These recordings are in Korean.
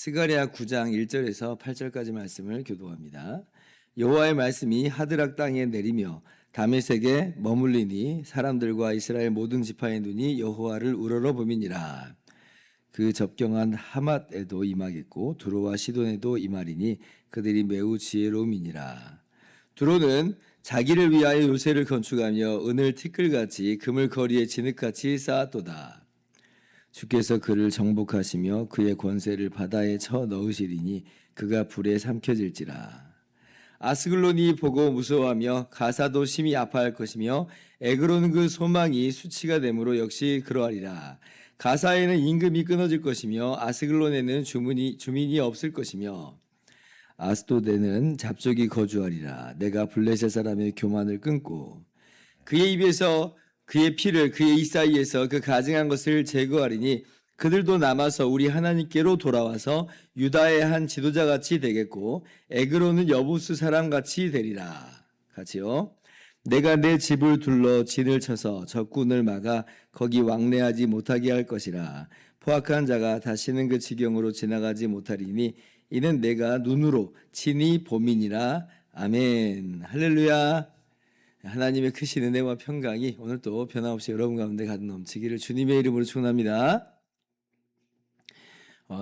스가랴 9장 1절에서 8절까지 말씀을 교독합니다. 여호와의 말씀이 하드락 땅에 내리며 다메섹에 머물리니 사람들과 이스라엘 모든 지파의 눈이 여호와를 우러러보미니라. 그 접경한 하맛에도 임하겠고 두로와 시돈에도 임하리니 그들이 매우 지혜로움이니라. 두로는 자기를 위하여 요새를 건축하며 은을 티끌같이 금을 거리에 진흙같이 쌓았도다. 주께서 그를 정복하시며 그의 권세를 바다에 쳐 넣으시리니 그가 불에 삼켜질지라. 아스글론이 보고 무서워하며 가사도 심히 아파할 것이며 에그론 그 소망이 수치가 되므로 역시 그러하리라. 가사에는 임금이 끊어질 것이며 아스글론에는 주민이 없을 것이며 아스도데는 잡족이 거주하리라. 내가 블레셋 사람의 교만을 끊고 그의 입에서 그의 피를 그의 이 사이에서 그 가증한 것을 제거하리니 그들도 남아서 우리 하나님께로 돌아와서 유다의 한 지도자같이 되겠고 에그로는 여부스 사람같이 되리라. 같이요. 내가 내 집을 둘러 진을 쳐서 적군을 막아 거기 왕래하지 못하게 할 것이라. 포악한 자가 다시는 그 지경으로 지나가지 못하리니 이는 내가 눈으로 친히 봄이니라. 아멘. 할렐루야. 하나님의 크신 은혜와 평강이 오늘도 변함없이 여러분 가운데 가득 넘치기를 주님의 이름으로 축원합니다.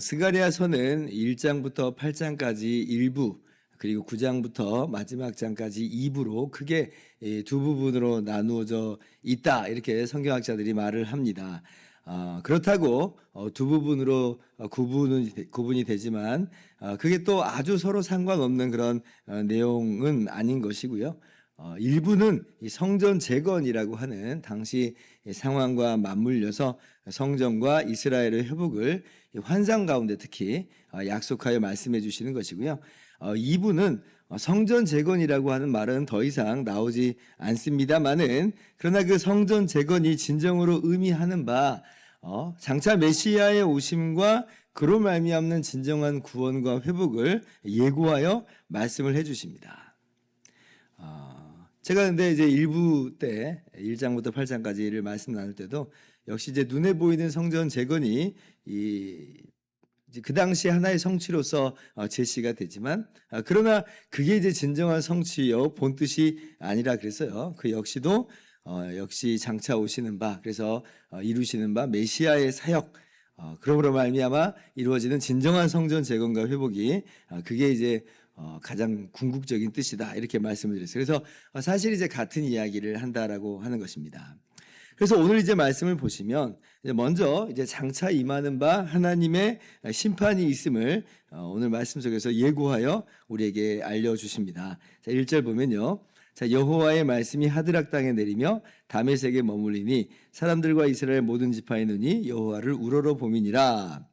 스가랴서는 1장부터 8장까지 일부 그리고 9장부터 마지막 장까지 2부로 크게 두 부분으로 나누어져 있다 이렇게 성경학자들이 말을 합니다. 그렇다고 두 부분으로 구분이 되지만 그게 또 아주 서로 상관없는 그런 내용은 아닌 것이고요. 일부는 이 성전 재건이라고 하는 당시 상황과 맞물려서 성전과 이스라엘의 회복을 환상 가운데 특히 약속하여 말씀해 주시는 것이고요. 2부는 성전 재건이라고 하는 말은 더 이상 나오지 않습니다만은 그러나 그 성전 재건이 진정으로 의미하는 바 장차 메시아의 오심과 그로 말미암는 진정한 구원과 회복을 예고하여 말씀을 해 주십니다. 제가 근데 이제 1부 때 1장부터 8장까지를 말씀 나눌 때도 역시 이제 눈에 보이는 성전 재건이 이제 그 당시 하나의 성취로서 제시가 되지만 그러나 그게 이제 진정한 성취요 본뜻이 아니라 그래서요. 그 역시도 역시 장차 오시는 바 그래서 이루시는 바 메시아의 사역 그러므로 말미암아 이루어지는 진정한 성전 재건과 회복이 그게 이제 가장 궁극적인 뜻이다 이렇게 말씀을 드렸어요. 그래서 사실 이제 같은 이야기를 한다라고 하는 것입니다. 그래서 오늘 이제 말씀을 보시면 먼저 이제 장차 임하는 바 하나님의 심판이 있음을 오늘 말씀 속에서 예고하여 우리에게 알려주십니다. 자, 1절 보면요. 자, 여호와의 말씀이 하드락 땅에 내리며 다메섹에 머물리니 사람들과 이스라엘 모든 지파의 눈이 여호와를 우러러보미니라.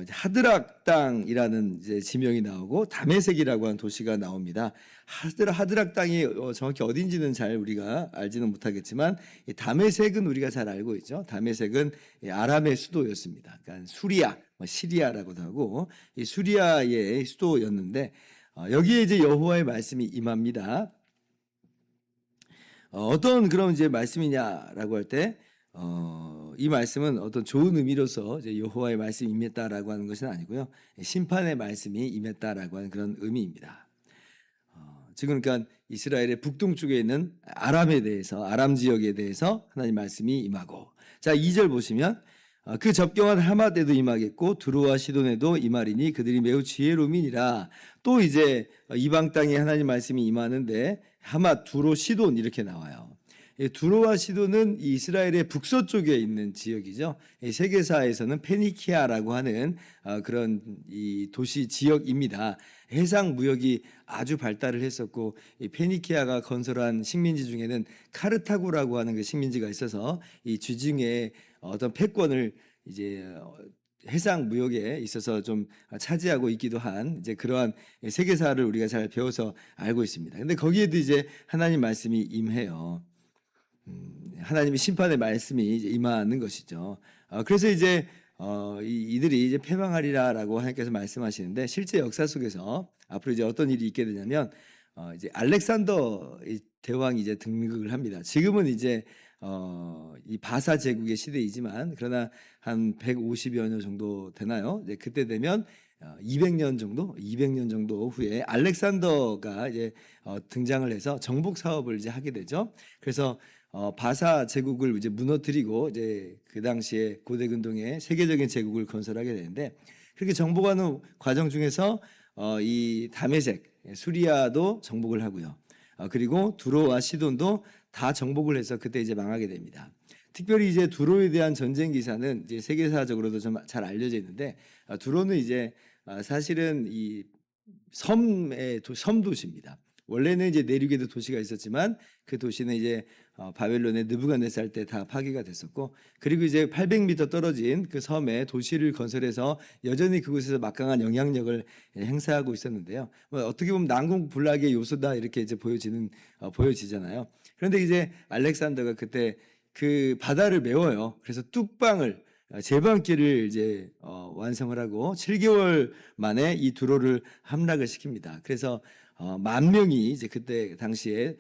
하드락 땅이라는 이제 지명이 나오고 다메섹이라고 하는 도시가 나옵니다. 하드락 땅이 정확히 어딘지는 잘 우리가 알지는 못하겠지만 이 다메섹은 우리가 잘 알고 있죠. 다메섹은 아람의 수도였습니다. 그러니까 수리아, 시리아라고도 하고 이 수리아의 수도였는데 여기에 이제 여호와의 말씀이 임합니다. 어떤 그런 이제 말씀이냐라고 할 때 이 말씀은 어떤 좋은 의미로서 이제 여호와의 말씀이 임했다라고 하는 것은 아니고요. 심판의 말씀이 임했다라고 하는 그런 의미입니다. 지금 그러니까 이스라엘의 북동쪽에 있는 아람에 대해서 아람 지역에 대해서 하나님 말씀이 임하고 자 2절 보시면 그 접경한 하맛에도 임하겠고 두로와 시돈에도 임하리니 그들이 매우 지혜로움이니라. 또 이제 이방 땅에 하나님 말씀이 임하는데 하맛, 두로, 시돈 이렇게 나와요. 두로와 시돈은 이스라엘의 북서쪽에 있는 지역이죠. 세계사에서는 페니키아라고 하는 그런 이 도시 지역입니다. 해상 무역이 아주 발달을 했었고 이 페니키아가 건설한 식민지 중에는 카르타고라고 하는 그 식민지가 있어서 이 주중에 어떤 패권을 이제 해상 무역에 있어서 좀 차지하고 있기도 한 이제 그러한 세계사를 우리가 잘 배워서 알고 있습니다. 근데 거기에도 이제 하나님 말씀이 임해요. 하나님의 심판의 말씀이 이제 임하는 것이죠. 그래서 이제 이들이 이제 패망하리라라고 하나님께서 말씀하시는데 실제 역사 속에서 앞으로 이제 어떤 일이 있게 되냐면 이제 알렉산더 대왕이 이제 등극을 합니다. 지금은 이제 이 바사 제국의 시대이지만 그러나 한 150여 년 정도 되나요? 이제 그때 되면 200년 정도 후에 알렉산더가 이제 등장을 해서 정복 사업을 이제 하게 되죠. 그래서 바사 제국을 이제 무너뜨리고 이제 그 당시에 고대 근동의 세계적인 제국을 건설하게 되는데 그렇게 정복하는 과정 중에서 이 다메섹, 수리아도 정복을 하고요. 그리고 두로와 시돈도 다 정복을 해서 그때 이제 망하게 됩니다. 특별히 이제 두로에 대한 전쟁 기사는 이제 세계사적으로도 좀 잘 알려져 있는데 두로는 이제 사실은 이 섬 도시입니다. 원래는 이제 내륙에도 도시가 있었지만 그 도시는 이제 바벨론의 느부갓네살 때 다 파괴가 됐었고 그리고 이제 800m 떨어진 그 섬에 도시를 건설해서 여전히 그곳에서 막강한 영향력을 행사하고 있었는데요. 뭐 어떻게 보면 난공불락의 요소다 이렇게 이제 보여지잖아요. 그런데 이제 알렉산더가 그때 그 바다를 메워요. 그래서 뚝방을 제방길을 이제 완성을 하고 7개월 만에 이 두로를 함락을 시킵니다. 그래서 10,000명이 이제 그때 당시에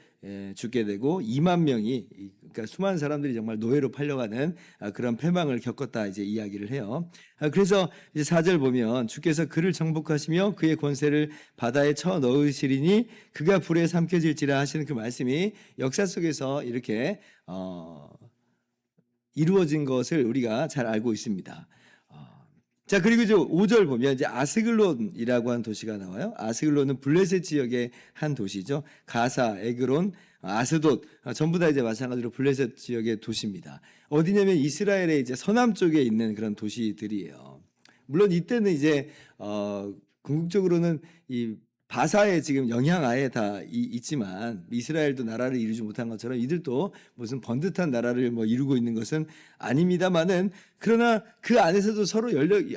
죽게 되고 20,000명이 그러니까 수많은 사람들이 정말 노예로 팔려가는 그런 패망을 겪었다 이제 이야기를 해요. 그래서 이제 4절 보면 주께서 그를 정복하시며 그의 권세를 바다에 쳐 넣으시리니 그가 불에 삼켜질지라 하시는 그 말씀이 역사 속에서 이렇게 이루어진 것을 우리가 잘 알고 있습니다. 자, 그리고 이제 5절 보면 이제 아스글론이라고 하는 도시가 나와요. 아스글론은 블레셋 지역의 한 도시죠. 가사, 에그론, 아스돗 전부 다 이제 마찬가지로 블레셋 지역의 도시입니다. 어디냐면 이스라엘의 이제 서남 쪽에 있는 그런 도시들이에요. 물론 이때는 이제 궁극적으로는 이 바사의 지금 영향하에 다 있지만 이스라엘도 나라를 이루지 못한 것처럼 이들도 무슨 번듯한 나라를 뭐 이루고 있는 것은 아닙니다만은 그러나 그 안에서도 서로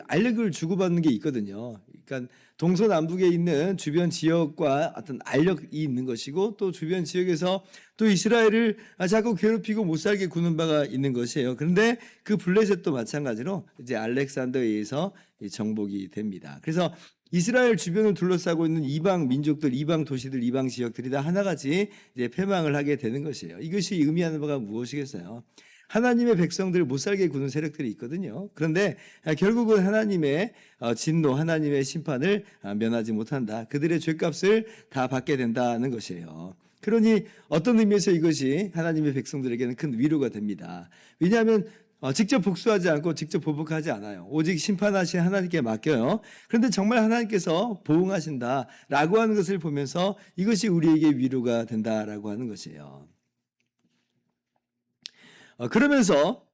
알력을 주고받는 게 있거든요. 그러니까 동서남북에 있는 주변 지역과 어떤 알력이 있는 것이고 또 주변 지역에서 또 이스라엘을 자꾸 괴롭히고 못 살게 구는 바가 있는 것이에요. 그런데 그 블레셋도 마찬가지로 이제 알렉산더에 의해서 정복이 됩니다. 그래서 이스라엘 주변을 둘러싸고 있는 이방 민족들, 이방 도시들, 이방 지역들이 다 하나같이 이제 패망을 하게 되는 것이에요. 이것이 의미하는 바가 무엇이겠어요? 하나님의 백성들을 못 살게 구는 세력들이 있거든요. 그런데 결국은 하나님의 진노, 하나님의 심판을 면하지 못한다. 그들의 죄값을 다 받게 된다는 것이에요. 그러니 어떤 의미에서 이것이 하나님의 백성들에게는 큰 위로가 됩니다. 왜냐하면 직접 복수하지 않고 직접 보복하지 않아요. 오직 심판하신 하나님께 맡겨요. 그런데 정말 하나님께서 보응하신다라고 하는 것을 보면서 이것이 우리에게 위로가 된다라고 하는 것이에요. 그러면서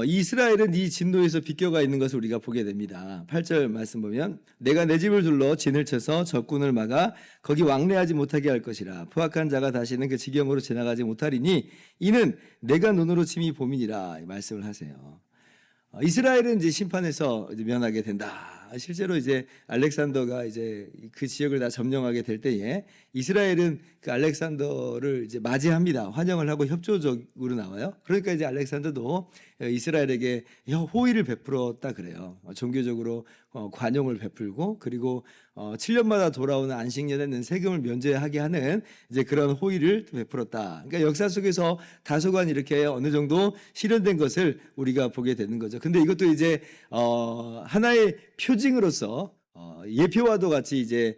이스라엘은 이 진노에서 비껴가 있는 것을 우리가 보게 됩니다. 8절 말씀 보면 내가 내 집을 둘러 진을 쳐서 적군을 막아 거기 왕래하지 못하게 할 것이라. 포악한 자가 다시는 그 지경으로 지나가지 못하리니 이는 내가 눈으로 침이 봄이니라 말씀을 하세요. 이스라엘은 이제 심판에서 이제 면하게 된다. 실제로 이제 알렉산더가 이제 그 지역을 다 점령하게 될 때에 이스라엘은 그 알렉산더를 이제 맞이합니다. 환영을 하고 협조적으로 나와요. 그러니까 이제 알렉산더도 이스라엘에게 호의를 베풀었다 그래요. 종교적으로 관용을 베풀고 그리고 7년마다 돌아오는 안식년에는 세금을 면제하게 하는 이제 그런 호의를 베풀었다. 그러니까 역사 속에서 다소간 이렇게 어느 정도 실현된 것을 우리가 보게 되는 거죠. 근데 이것도 이제 하나의 표징으로서 예표와도 같이 이제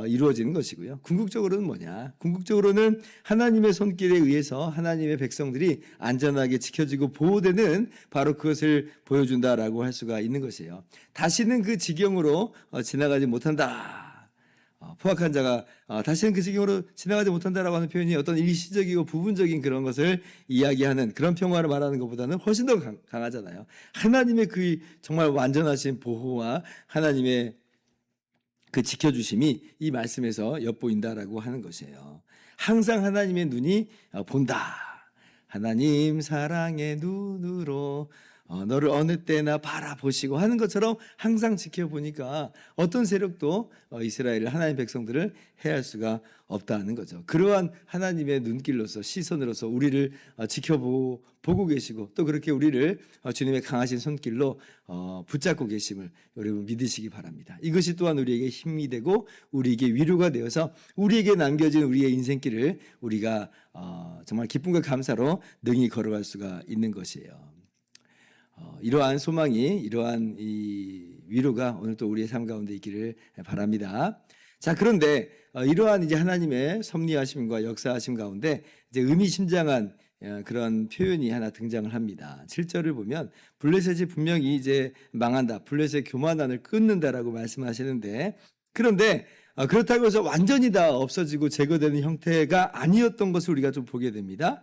이루어지는 것이고요. 궁극적으로는 뭐냐? 궁극적으로는 하나님의 손길에 의해서 하나님의 백성들이 안전하게 지켜지고 보호되는 바로 그것을 보여준다라고 할 수가 있는 것이에요. 다시는 그 지경으로 지나가지 못한다. 포악한 자가 다시는 그 지경으로 지나가지 못한다라고 하는 표현이 어떤 일시적이고 부분적인 그런 것을 이야기하는 그런 평화를 말하는 것보다는 훨씬 더 강하잖아요. 하나님의 그 정말 완전하신 보호와 하나님의 그 지켜주심이 이 말씀에서 엿보인다라고 하는 것이에요. 항상 하나님의 눈이 본다. 하나님 사랑의 눈으로 너를 어느 때나 바라보시고 하는 것처럼 항상 지켜보니까 어떤 세력도 이스라엘 하나님 백성들을 해할 수가 없다는 거죠. 그러한 하나님의 눈길로서 시선으로서 우리를 보고 계시고 또 그렇게 우리를 주님의 강하신 손길로 붙잡고 계심을 여러분 믿으시기 바랍니다. 이것이 또한 우리에게 힘이 되고 우리에게 위로가 되어서 우리에게 남겨진 우리의 인생길을 우리가 정말 기쁨과 감사로 능히 걸어갈 수가 있는 것이에요. 이러한 소망이 이러한 이 위로가 오늘 또 우리의 삶 가운데 있기를 바랍니다. 자, 그런데 이러한 이제 하나님의 섭리하심과 역사하심 가운데 이제 의미심장한 그런 표현이 하나 등장을 합니다. 7절을 보면 블레셋이 분명히 이제 망한다, 블레셋의 교만함을 끊는다라고 말씀하시는데, 그런데 그렇다고 해서 완전히 다 없어지고 제거되는 형태가 아니었던 것을 우리가 좀 보게 됩니다.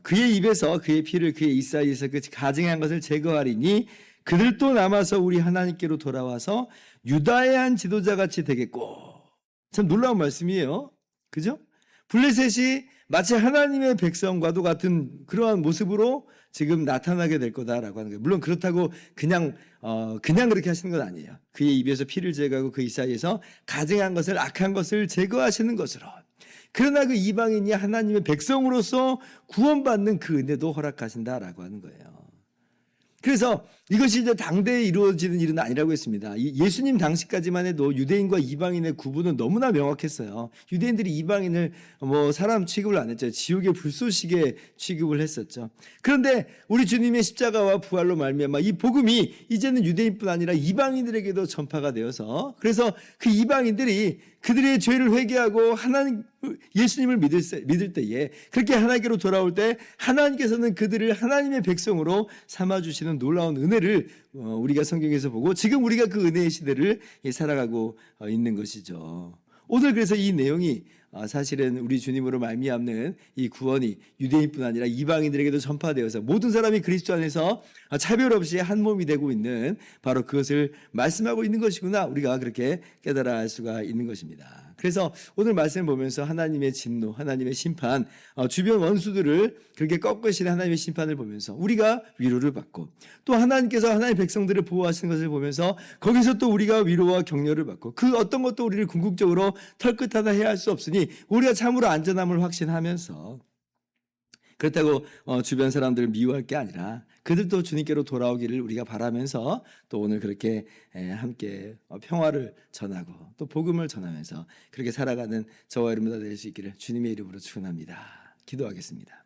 그의 입에서 그의 피를 그의 이사이에서 그 가증한 것을 제거하리니 그들 또 남아서 우리 하나님께로 돌아와서 유다의 한 지도자같이 되겠고. 참 놀라운 말씀이에요. 그죠? 블레셋이 마치 하나님의 백성과도 같은 그러한 모습으로 지금 나타나게 될 거다라고 하는 거예요. 물론 그렇다고 그냥 그렇게 하시는 건 아니에요. 그의 입에서 피를 제거하고 그 이사이에서 가증한 것을 악한 것을 제거하시는 것으로. 그러나 그 이방인이 하나님의 백성으로서 구원받는 그 은혜도 허락하신다라고 하는 거예요. 그래서 이것이 이제 당대에 이루어지는 일은 아니라고 했습니다. 예수님 당시까지만 해도 유대인과 이방인의 구분은 너무나 명확했어요. 유대인들이 이방인을 사람 취급을 안 했죠. 지옥의 불쏘시개 취급을 했었죠. 그런데 우리 주님의 십자가와 부활로 말미암아 이 복음이 이제는 유대인뿐 아니라 이방인들에게도 전파가 되어서, 그래서 그 이방인들이 그들의 죄를 회개하고 예수님을 믿을 때에, 그렇게 하나님께로 돌아올 때 하나님께서는 그들을 하나님의 백성으로 삼아주시는 놀라운 은혜를 우리가 성경에서 보고 지금 우리가 그 은혜의 시대를 살아가고 있는 것이죠. 오늘 그래서 이 내용이 사실은 우리 주님으로 말미암는 이 구원이 유대인뿐 아니라 이방인들에게도 전파되어서 모든 사람이 그리스도 안에서 차별 없이 한 몸이 되고 있는 바로 그것을 말씀하고 있는 것이구나, 우리가 그렇게 깨달아 알 수가 있는 것입니다. 그래서 오늘 말씀을 보면서 하나님의 진노, 하나님의 심판, 주변 원수들을 그렇게 꺾으시는 하나님의 심판을 보면서 우리가 위로를 받고, 또 하나님께서 하나님의 백성들을 보호하시는 것을 보면서 거기서 또 우리가 위로와 격려를 받고, 그 어떤 것도 우리를 궁극적으로 털끝하다 해야 할 수 없으니 우리가 참으로 안전함을 확신하면서, 그렇다고 주변 사람들을 미워할 게 아니라 그들도 주님께로 돌아오기를 우리가 바라면서 또 오늘 그렇게 함께 평화를 전하고 또 복음을 전하면서 그렇게 살아가는 저와 여러분들 될 수 있기를 주님의 이름으로 축원합니다. 기도하겠습니다.